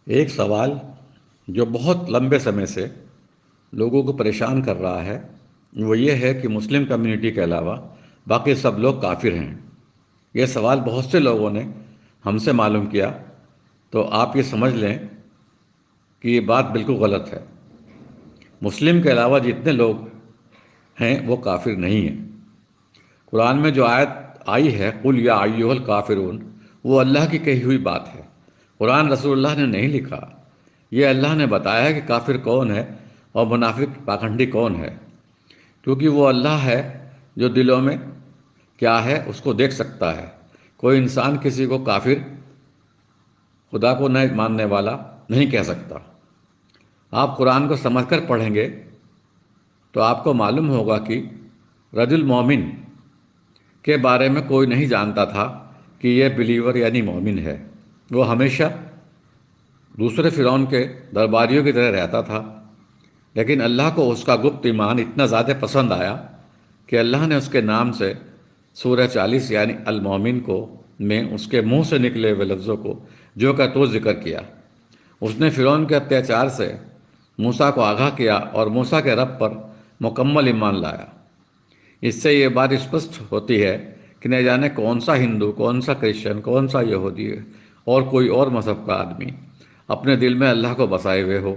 ایک سوال جو بہت لمبے سمے سے لوگوں کو پریشان کر رہا ہے وہ یہ ہے کہ مسلم کمیونٹی کے علاوہ باقی سب لوگ کافر ہیں۔ یہ سوال بہت سے لوگوں نے ہم سے معلوم کیا، تو آپ یہ سمجھ لیں کہ یہ بات بالکل غلط ہے۔ مسلم کے علاوہ جتنے لوگ ہیں وہ کافر نہیں ہیں۔ قرآن میں جو آیت آئی ہے قل یا ایھا الکافرون، وہ اللہ کی کہی ہوئی بات ہے۔ قرآن رسول اللہ نے نہیں لکھا۔ یہ اللہ نے بتایا کہ کافر کون ہے اور منافق پاکھنڈی کون ہے، کیونکہ وہ اللہ ہے جو دلوں میں کیا ہے اس کو دیکھ سکتا ہے۔ کوئی انسان کسی کو کافر، خدا کو نہ ماننے والا نہیں کہہ سکتا۔ آپ قرآن کو سمجھ کر پڑھیں گے تو آپ کو معلوم ہوگا کہ رجل مومن کے بارے میں کوئی نہیں جانتا تھا کہ یہ بلیور یعنی مومن ہے۔ وہ ہمیشہ دوسرے فرعون کے درباریوں کی طرح رہتا تھا، لیکن اللہ کو اس کا گپت ایمان اتنا زیادہ پسند آیا کہ اللہ نے اس کے نام سے سورہ 40 یعنی المومن کو میں اس کے منہ سے نکلے ہوئے لفظوں کو جو کا تو ذکر کیا۔ اس نے فرعون کے اتیاچار سے موسیٰ کو آگاہ کیا اور موسیٰ کے رب پر مکمل ایمان لایا۔ اس سے یہ بات اسپشٹ ہوتی ہے کہ نہ جانے کون سا ہندو، کون سا کرسچن، کون سا یہودی اور کوئی اور مذہب کا آدمی اپنے دل میں اللہ کو بسائے ہوئے ہو،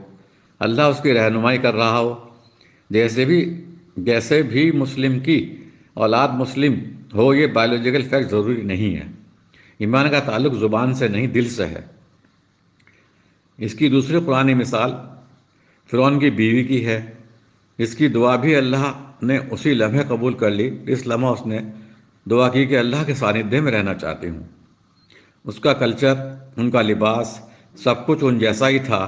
اللہ اس کی رہنمائی کر رہا ہو۔ جیسے بھی مسلم کی اولاد مسلم ہو، یہ بایولوجیکل فیکٹ ضروری نہیں ہے۔ ایمان کا تعلق زبان سے نہیں دل سے ہے۔ اس کی دوسری قرآنی مثال فرعون کی بیوی کی ہے۔ اس کی دعا بھی اللہ نے اسی لمحے قبول کر لی۔ اس لمحہ اس نے دعا کی کہ اللہ کے سانیدھیہ میں رہنا چاہتی ہوں۔ اس کا کلچر، ان کا لباس، سب کچھ ان جیسا ہی تھا۔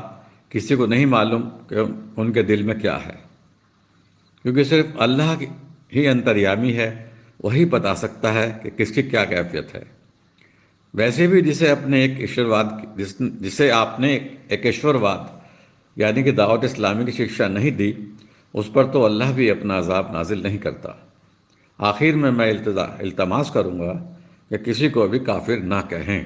کسی کو نہیں معلوم کہ ان کے دل میں کیا ہے، کیونکہ صرف اللہ ہی انتریامی ہے، وہی بتا سکتا ہے کہ کس کی کیا کیفیت ہے۔ ویسے بھی جسے آپ نے ایک ایشورواد یعنی کہ دعوت اسلامی کی شکشا نہیں دی، اس پر تو اللہ بھی اپنا عذاب نازل نہیں کرتا۔ آخر میں التماس کروں گا کہ کسی کو بھی کافر نہ کہیں۔